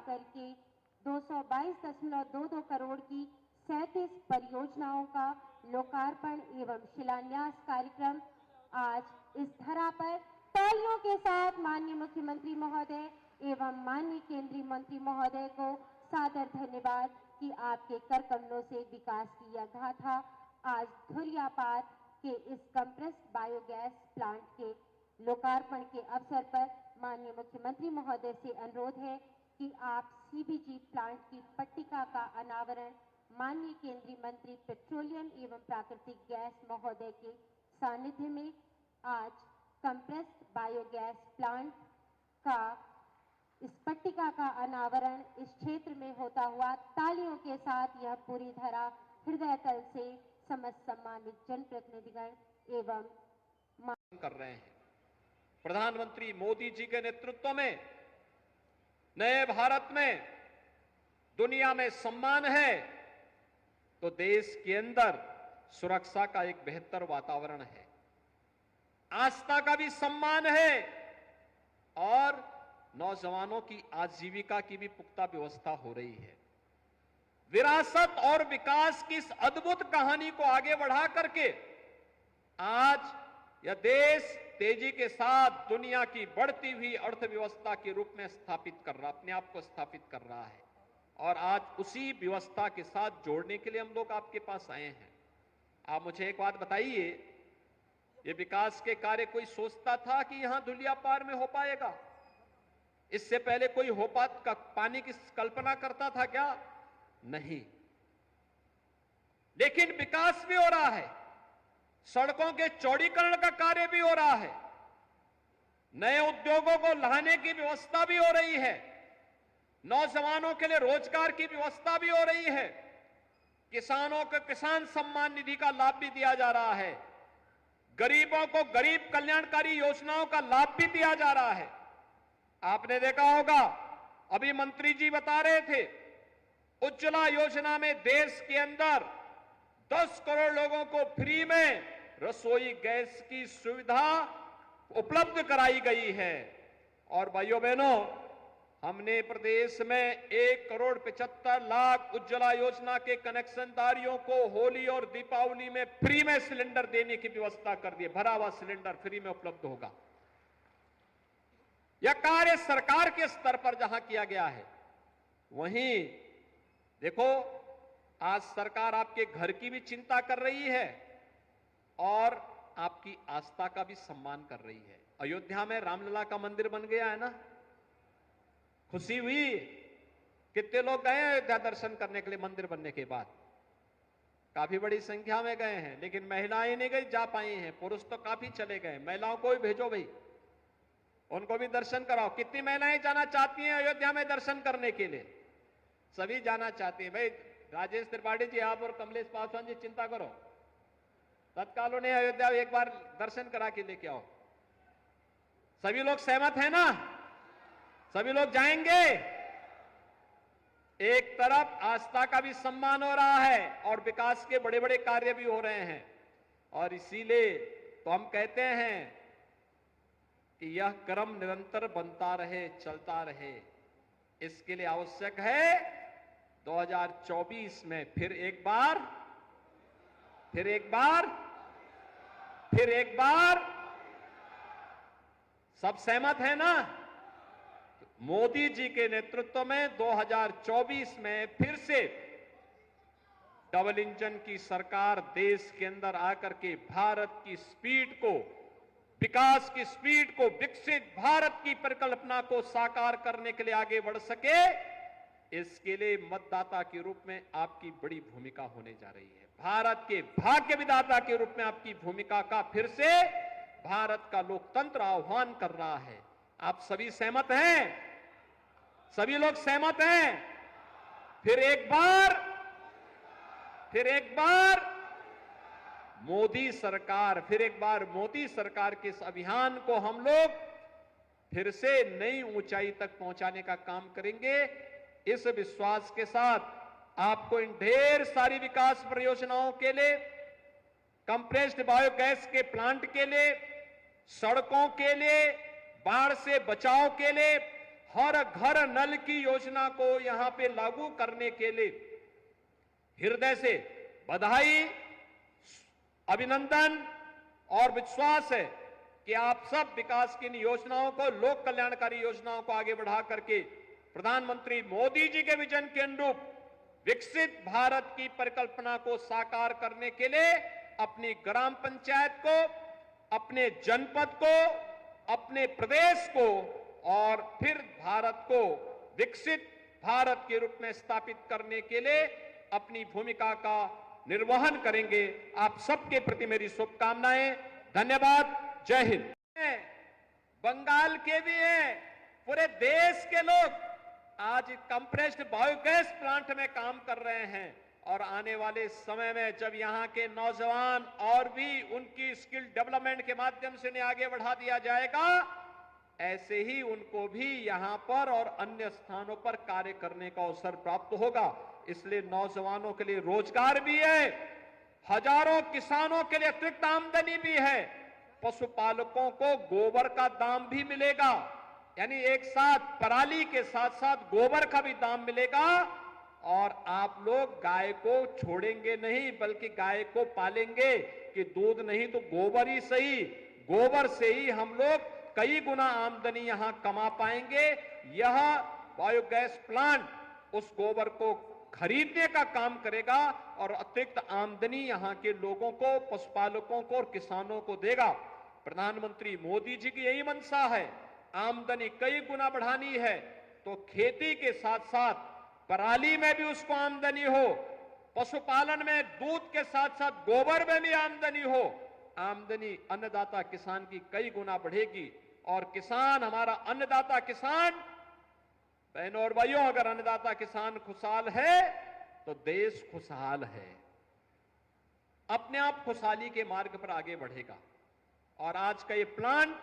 करके 222.22 करोड़ की 37 परियोजनाओं का लोकार्पण एवं शिलान्यास कार्यक्रम आज इस धरा पर तालियों के साथ माननीय मुख्यमंत्री महोदय एवं माननीय केंद्रीय मंत्री महोदय को सादर धन्यवाद कि आपके कर कमलों से विकास की यह गाथा आज धुरियापार के इस कंप्रेस्ड बायोगैस प्लांट के लोकार्पण के अवसर पर माननीय मुख्यमंत्री महोदय से अनुरोध है कि आप सीबीजी प्लांट की पट्टिका का अनावरण माननीय केंद्रीय मंत्री पेट्रोलियम एवं प्राकृतिक गैस महोदय के सानिध्य में आज कंप्रेस्ड बायोगैस प्लांट का इस पट्टिका का अनावरण इस क्षेत्र में होता हुआ तालियों के साथ यह पूरी धरा हृदय तल से समस्त सम्मानित जनप्रतिनिधिगण एवं कर रहे हैं। प्रधानमंत्री मोदी जी के नेतृत्व में नए भारत में दुनिया में सम्मान है तो देश के अंदर सुरक्षा का एक बेहतर वातावरण है, आस्था का भी सम्मान है और नौजवानों की आजीविका की भी पुख्ता व्यवस्था हो रही है। विरासत और विकास की इस अद्भुत कहानी को आगे बढ़ा करके आज यह देश तेजी के साथ दुनिया की बढ़ती हुई अर्थव्यवस्था के रूप में स्थापित कर रहा, अपने आप को स्थापित कर रहा है और आज उसी व्यवस्था के साथ जोड़ने के लिए हम लोग आपके पास आए हैं। आप मुझे एक बात बताइए, ये विकास के कार्य कोई सोचता था कि यहां धुलियापार में हो पाएगा? इससे पहले कोई पानी की कल्पना करता था क्या? नहीं। लेकिन विकास भी हो रहा है, सड़कों के चौड़ीकरण का कार्य भी हो रहा है, नए उद्योगों को लाने की व्यवस्था भी हो रही है, नौजवानों के लिए रोजगार की व्यवस्था भी हो रही है, किसानों को किसान सम्मान निधि का लाभ भी दिया जा रहा है, गरीबों को गरीब कल्याणकारी योजनाओं का लाभ भी दिया जा रहा है। आपने देखा होगा, अभी मंत्री जी बता रहे थे, उज्ज्वला योजना में देश के अंदर 10 करोड़ लोगों को फ्री में रसोई गैस की सुविधा उपलब्ध कराई गई है। और भाइयों बहनों, हमने प्रदेश में 1,75,00,000 उज्ज्वला योजना के कनेक्शनदारियों को होली और दीपावली में फ्री में सिलेंडर देने की व्यवस्था कर दी। भरा हुआ सिलेंडर फ्री में उपलब्ध होगा। यह कार्य सरकार के स्तर पर जहां किया गया है, वहीं देखो आज सरकार आपके घर की भी चिंता कर रही है और आपकी आस्था का भी सम्मान कर रही है। अयोध्या में रामलला का मंदिर बन गया है ना, खुशी हुई। कितने लोग गए अयोध्या दर्शन करने के लिए मंदिर बनने के बाद? काफी बड़ी संख्या में गए हैं, लेकिन महिलाएं नहीं गई, जा पाई हैं। पुरुष तो काफी चले गए। महिलाओं को भी भेजो भाई, उनको भी दर्शन कराओ। कितनी महिलाएं जाना चाहती हैं अयोध्या में दर्शन करने के लिए? सभी जाना चाहती हैं। भाई राजेश त्रिपाठी जी आप और कमलेश पासवान जी चिंता करो, तत्काल उन्हें अयोध्या एक बार दर्शन करा के लेके आओ। सभी लोग सहमत हैं ना? सभी लोग जाएंगे? एक तरफ आस्था का भी सम्मान हो रहा है और विकास के बड़े बड़े कार्य भी हो रहे हैं, और इसीलिए तो हम कहते हैं कि यह क्रम निरंतर बनता रहे, चलता रहे। इसके लिए आवश्यक है 2024 में फिर एक बार सब सहमत है ना? मोदी जी के नेतृत्व में 2024 में फिर से डबल इंजन की सरकार देश के अंदर आकर के भारत की स्पीड को, विकास की स्पीड को, विकसित भारत की परिकल्पना को साकार करने के लिए आगे बढ़ सके। इसके लिए मतदाता के रूप में आपकी बड़ी भूमिका होने जा रही है। भारत के भाग्य विधाता के रूप में आपकी भूमिका का फिर से भारत का लोकतंत्र आह्वान कर रहा है। आप सभी सहमत हैं? सभी लोग सहमत हैं? फिर एक बार मोदी सरकार, फिर एक बार मोदी सरकार के इस अभियान को हम लोग फिर से नई ऊंचाई तक पहुंचाने का काम करेंगे। इस विश्वास के साथ आपको इन ढेर सारी विकास परियोजनाओं के लिए, कंप्रेस्ड बायोगैस के प्लांट के लिए, सड़कों के लिए, बाढ़ से बचाव के लिए, हर घर नल की योजना को यहां पे लागू करने के लिए हृदय से बधाई, अभिनंदन और विश्वास है कि आप सब विकास की इन योजनाओं को, लोक कल्याणकारी योजनाओं को आगे बढ़ा करके प्रधानमंत्री मोदी जी के विजन के अनुरूप विकसित भारत की परिकल्पना को साकार करने के लिए अपनी ग्राम पंचायत को, अपने जनपद को, अपने प्रदेश को और फिर भारत को विकसित भारत के रूप में स्थापित करने के लिए अपनी भूमिका का निर्वहन करेंगे। आप सबके प्रति मेरी शुभकामनाएं। धन्यवाद। जय हिंद। बंगाल के भी हैं, पूरे देश के लोग आज कंप्रेस्ड बायोगैस प्लांट में काम कर रहे हैं और आने वाले समय में जब यहां के नौजवान और भी उनकी स्किल डेवलपमेंट के माध्यम से उन्हें आगे बढ़ा दिया जाएगा, ऐसे ही उनको भी यहां पर और अन्य स्थानों पर कार्य करने का अवसर प्राप्त होगा। इसलिए नौजवानों के लिए रोजगार भी है, हजारों किसानों के लिए अतिरिक्त आमदनी भी है, पशुपालकों को गोबर का दाम भी मिलेगा, यानी एक साथ पराली के साथ साथ गोबर का भी दाम मिलेगा और आप लोग गाय को छोड़ेंगे नहीं बल्कि गाय को पालेंगे कि दूध नहीं तो गोबर ही सही, गोबर से ही हम लोग कई गुना आमदनी यहां कमा पाएंगे। यह बायोगैस प्लांट उस गोबर को खरीदने का काम करेगा और अतिरिक्त आमदनी यहां के लोगों को, पशुपालकों को और किसानों को देगा। प्रधानमंत्री मोदी जी की यही मंशा है, आमदनी कई गुना बढ़ानी है तो खेती के साथ साथ पराली में भी उसको आमदनी हो, पशुपालन में दूध के साथ साथ गोबर में भी आमदनी हो। आमदनी अन्नदाता किसान की कई गुना बढ़ेगी और किसान, हमारा अन्नदाता किसान, बहनों और भाइयों, अगर अन्नदाता किसान खुशहाल है तो देश खुशहाल है, अपने आप खुशहाली के मार्ग पर आगे बढ़ेगा। और आज का ये प्लांट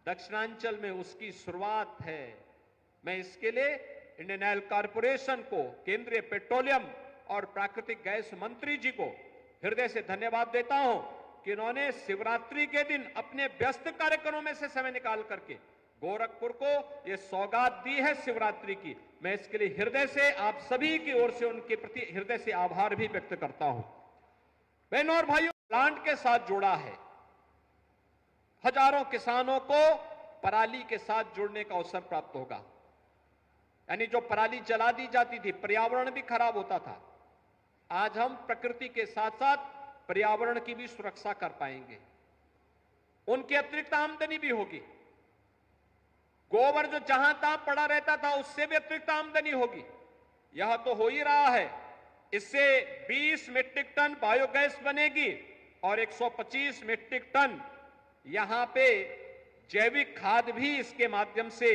दक्षिणांचल में उसकी शुरुआत है। मैं इसके लिए इंडियन ऑयल कॉर्पोरेशन को, केंद्रीय पेट्रोलियम और प्राकृतिक गैस मंत्री जी को हृदय से धन्यवाद देता हूं कि इन्होंने शिवरात्रि के दिन अपने व्यस्त कार्यक्रमों में से समय निकाल करके गोरखपुर को ये सौगात दी है शिवरात्रि की। मैं इसके लिए हृदय से आप सभी की ओर से उनके प्रति हृदय से आभार भी व्यक्त करता हूं। बहनों और भाइयों, प्लांट के साथ जुड़ा है, हजारों किसानों को पराली के साथ जुड़ने का अवसर प्राप्त होगा। यानी जो पराली जला दी जाती थी, पर्यावरण भी खराब होता था, आज हम प्रकृति के साथ साथ पर्यावरण की भी सुरक्षा कर पाएंगे। उनकी अतिरिक्त आमदनी भी होगी। गोबर जो जहां तहां पड़ा रहता था उससे भी अतिरिक्त आमदनी होगी। यह तो हो ही रहा है। इससे 20 मीट्रिक टन बायोगैस बनेगी और 125 मीट्रिक टन यहां पे जैविक खाद भी इसके माध्यम से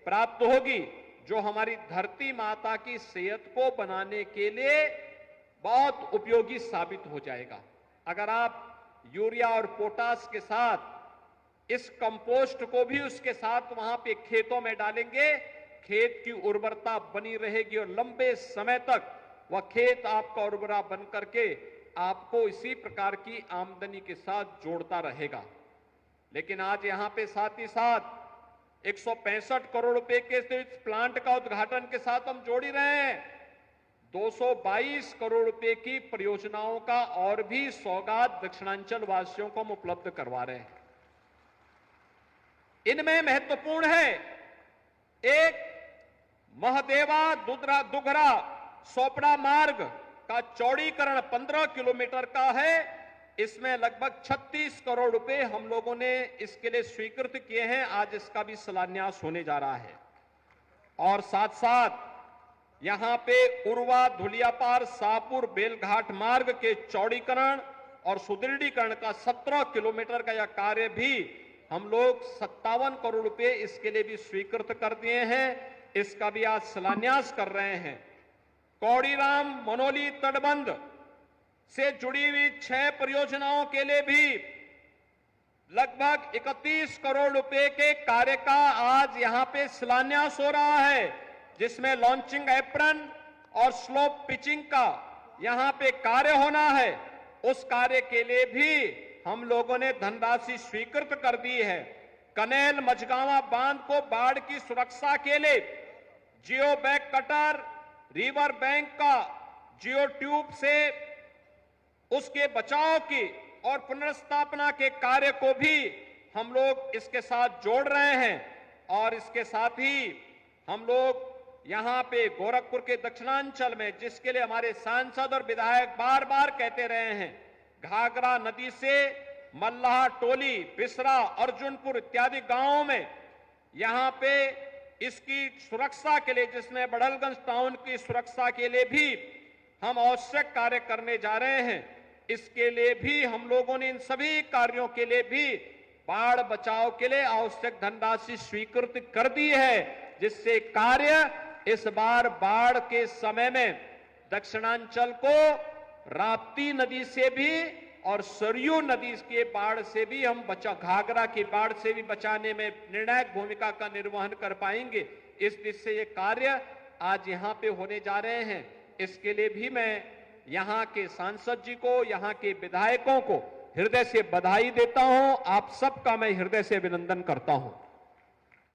प्राप्त होगी, जो हमारी धरती माता की सेहत को बनाने के लिए बहुत उपयोगी साबित हो जाएगा। अगर आप यूरिया और पोटास के साथ इस कंपोस्ट को भी उसके साथ वहां पे खेतों में डालेंगे, खेत की उर्वरता बनी रहेगी और लंबे समय तक वह खेत आपका उर्वरा बन करके आपको इसी प्रकार की आमदनी के साथ जोड़ता रहेगा। लेकिन आज यहां पे साथ ही साथ 165 करोड़ रुपए के इस प्लांट का उद्घाटन के साथ हम जोड़ ही रहे हैं। 222 करोड़ रुपए की परियोजनाओं का और भी सौगात दक्षिणांचल वासियों को हम उपलब्ध करवा रहे हैं। इनमें महत्वपूर्ण है, एक महदेवा दुगरा सोपड़ा मार्ग का चौड़ीकरण 15 किलोमीटर का है। इसमें लगभग 36 करोड़ रुपए हम लोगों ने इसके लिए स्वीकृत किए हैं। आज इसका भी शिलान्यास होने जा रहा है। और साथ साथ यहां पे उर्वा धुलियापार शाहपुर बेलघाट मार्ग के चौड़ीकरण और सुदृढ़ीकरण का 17 किलोमीटर का यह कार्य भी हम लोग 57 करोड़ रुपए इसके लिए भी स्वीकृत कर दिए हैं। इसका भी आज शिलान्यास कर रहे हैं। कौड़ीराम मनोली तटबंध से जुड़ी हुई 6 परियोजनाओं के लिए भी लगभग 31 करोड़ रुपए के कार्य का आज यहां पे शिलान्यास हो रहा है, जिसमें लॉन्चिंग एप्रन और स्लोप पिचिंग का यहां पे कार्य होना है। उस कार्य के लिए भी हम लोगों ने धनराशि स्वीकृत कर दी है। कनेल मझगांवा बांध को बाढ़ की सुरक्षा के लिए जियो बैक कटर, रिवर बैंक का जियो ट्यूब से उसके बचाव की और पुनर्स्थापना के कार्य को भी हम लोग इसके साथ जोड़ रहे हैं। और इसके साथ ही हम लोग यहां पे गोरखपुर के दक्षिणांचल में, जिसके लिए हमारे सांसद और विधायक बार बार कहते रहे हैं, घाघरा नदी से मल्लाह टोली, बिसरा, अर्जुनपुर इत्यादि गांवों में यहां पे इसकी सुरक्षा के लिए, जिसमें बड़लगंज टाउन की सुरक्षा के लिए भी हम आवश्यक कार्य करने जा रहे हैं। इसके लिए भी हम लोगों ने इन सभी कार्यों के लिए भी बाढ़ बचाव के लिए आवश्यक धनराशि स्वीकृत कर दी है, जिससे कार्य इस बार बाढ़ के समय में दक्षिणांचल को राप्ती नदी से भी और सरयू नदी के बाढ़ से भी हम घाघरा की बाढ़ से भी बचाने में निर्णायक भूमिका का निर्वहन कर पाएंगे। इस दिशा से ये कार्य आज यहाँ पे होने जा रहे हैं। इसके लिए भी मैं यहाँ के सांसद जी को, यहाँ के विधायकों को हृदय से बधाई देता हूं। आप सबका मैं हृदय से अभिनंदन करता हूं।